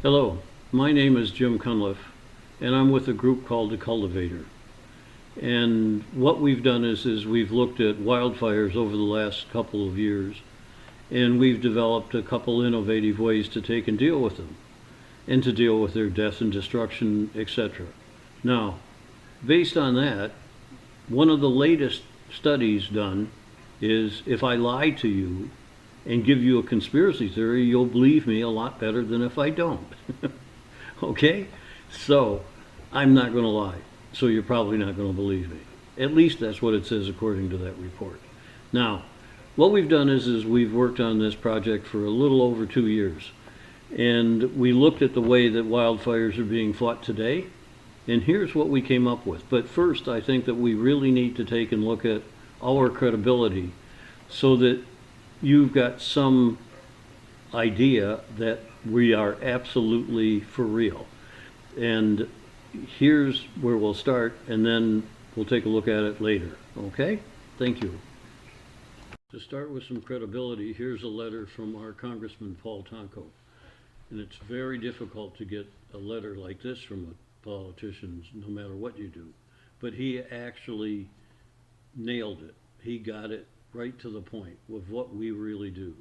Hello, my name is Jim Cunliffe, and I'm with a group called The Cultivator. And what we've done is we've looked at wildfires over the last couple of years, and we've developed a couple innovative ways to take and deal with them, and to deal with their death and destruction, etc. Now, based on that, one of the latest studies done is if I lie to you and give you a conspiracy theory, you'll believe me a lot better than if I don't. Okay? So, I'm not going to lie. So you're probably not going to believe me. At least that's what it says according to that report. Now, what we've done is we've worked on this project for a little over 2 years. And we looked at the way that wildfires are being fought today. And here's what we came up with. But first, I think that we really need to take and look at our credibility so that you've got some idea that we are absolutely for real. And here's where we'll start, and then we'll take a look at it later. Okay? Thank you. To start with some credibility, here's a letter from our Congressman Paul Tonko. And it's very difficult to get a letter like this from a politician, no matter what you do. But he actually nailed it. He got it right to the point with what we really do.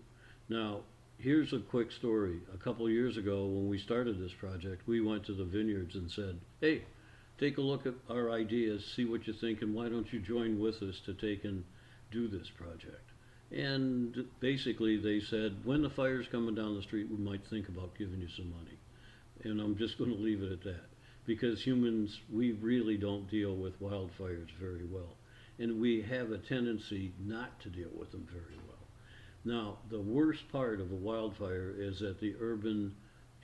Now, here's a quick story. A couple of years ago, when we started this project, we went to the vineyards and said, hey, take a look at our ideas, see what you think, and why don't you join with us to take and do this project? And basically they said, when the fire's coming down the street, we might think about giving you some money. And I'm just going to leave it at that. Because humans, we really don't deal with wildfires very well. And we have a tendency not to deal with them very well. Now, the worst part of a wildfire is at the urban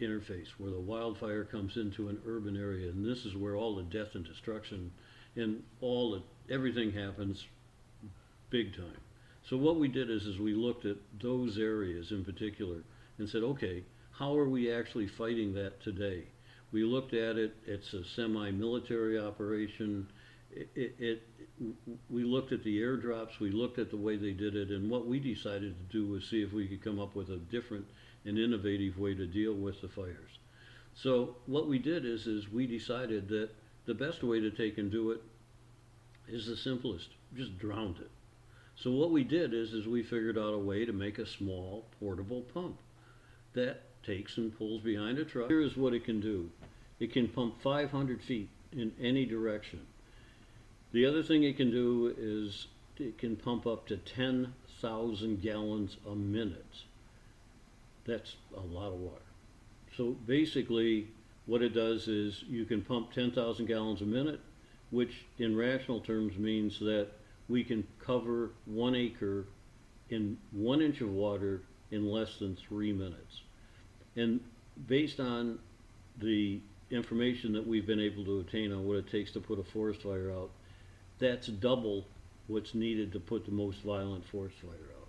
interface, where the wildfire comes into an urban area, and this is where all the death and destruction and everything happens big time. So what we did is we looked at those areas in particular and said, okay, how are we actually fighting that today? We looked at it, it's a semi-military operation. We looked at the airdrops, we looked at the way they did it, and what we decided to do was see if we could come up with a different and innovative way to deal with the fires. So what we did is we decided that the best way to take and do it is the simplest, just drown it. So what we did is we figured out a way to make a small portable pump that takes and pulls behind a truck. Here is what it can do. It can pump 500 feet in any direction. The other thing it can do is it can pump up to 10,000 gallons a minute. That's a lot of water. So basically what it does is you can pump 10,000 gallons a minute, which in rational terms means that we can cover 1 acre in 1 inch of water in less than 3 minutes. And based on the information that we've been able to obtain on what it takes to put a forest fire out, that's double what's needed to put the most violent forest fire out.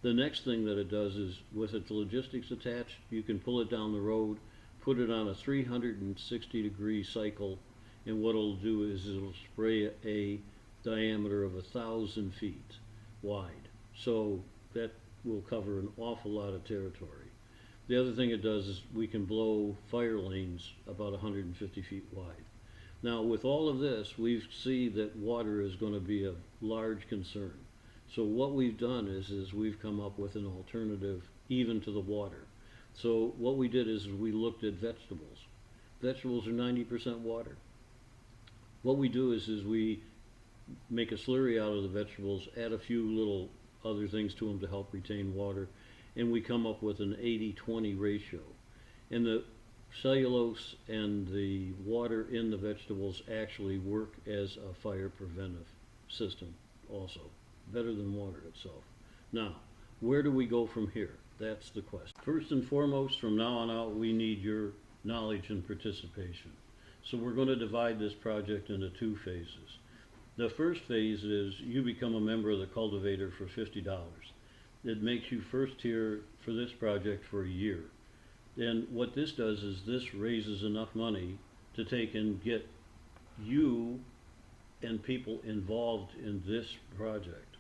The next thing that it does is, with its logistics attached, you can pull it down the road, put it on a 360-degree cycle, and what it'll do is it'll spray a diameter of 1,000 feet wide. So that will cover an awful lot of territory. The other thing it does is we can blow fire lanes about 150 feet wide. Now, with all of this, we see that water is going to be a large concern. So what we've done is we've come up with an alternative even to the water. So what we did is we looked at vegetables. Vegetables are 90% water. What we do is we make a slurry out of the vegetables, add a few little other things to them to help retain water, and we come up with an 80-20 ratio. And the cellulose and the water in the vegetables actually work as a fire preventive system also, better than water itself. Now, where do we go from here? That's the question. First and foremost, from now on out, we need your knowledge and participation. So we're going to divide this project into 2 phases. The first phase is you become a member of the Cultivator for $50. It makes you first tier for this project for a year. And what this does is this raises enough money to take and get you and people involved in this project.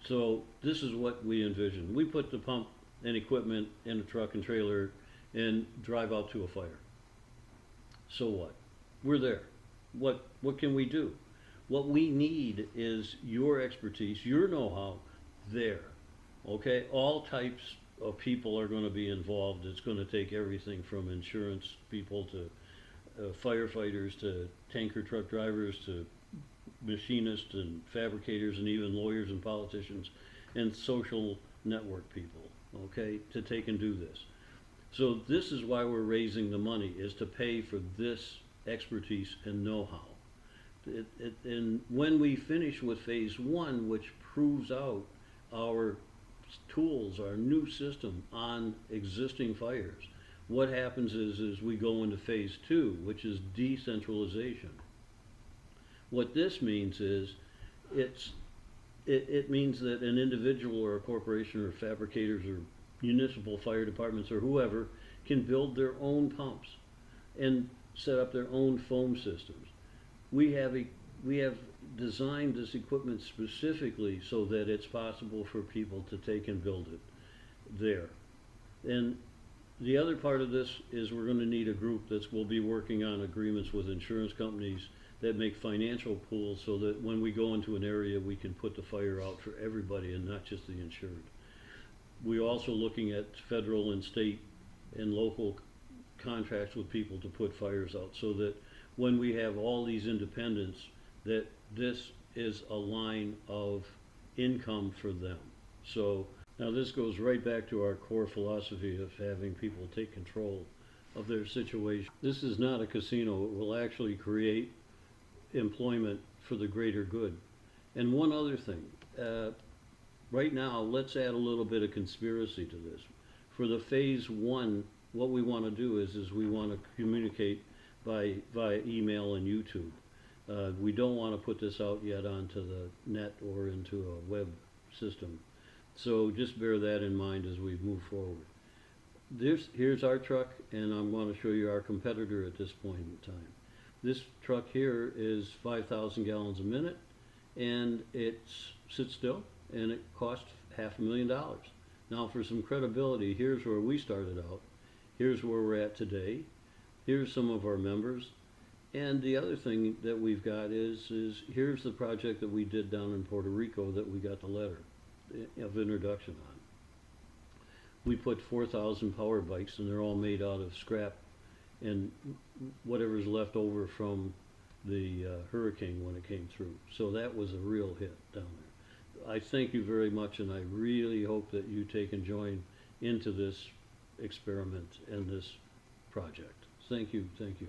So this is what we envision. We put the pump and equipment in a truck and trailer and drive out to a fire. So what? We're there. What can we do? What we need is your expertise, your know-how there. Okay? All types of people are going to be involved. It's going to take everything from insurance people to firefighters to tanker truck drivers to machinists and fabricators and even lawyers and politicians and social network people, okay, to take and do this. So this is why we're raising the money, is to pay for this expertise and know-how. And when we finish with phase one, which proves out our tools, our new system on existing fires, what happens is we go into phase two, which is decentralization. What this means is it means that an individual or a corporation or fabricators or municipal fire departments or whoever can build their own pumps and set up their own foam systems. We have designed this equipment specifically so that it's possible for people to take and build it there. And the other part of this is we're going to need a group that will be working on agreements with insurance companies that make financial pools so that when we go into an area we can put the fire out for everybody and not just the insured. We're also looking at federal and state and local contracts with people to put fires out so that when we have all these independents, that this is a line of income for them. So now this goes right back to our core philosophy of having people take control of their situation. This is not a casino. It will actually create employment for the greater good. And one other thing, right now, let's add a little bit of conspiracy to this. For the phase one, what we want to do is we want to communicate via email and YouTube. We don't want to put this out yet onto the net or into a web system. So just bear that in mind as we move forward. Here's our truck, and I'm going to show you our competitor at this point in time. This truck here is 5,000 gallons a minute, and it sits still, and it costs $500,000. Now for some credibility, here's where we started out. Here's where we're at today. Here's some of our members. And the other thing that we've got is here's the project that we did down in Puerto Rico that we got the letter of introduction on. We put 4,000 power bikes, and they're all made out of scrap and whatever's left over from the hurricane when it came through. So that was a real hit down there. I thank you very much, and I really hope that you take and join into this experiment and this project. Thank you, thank you.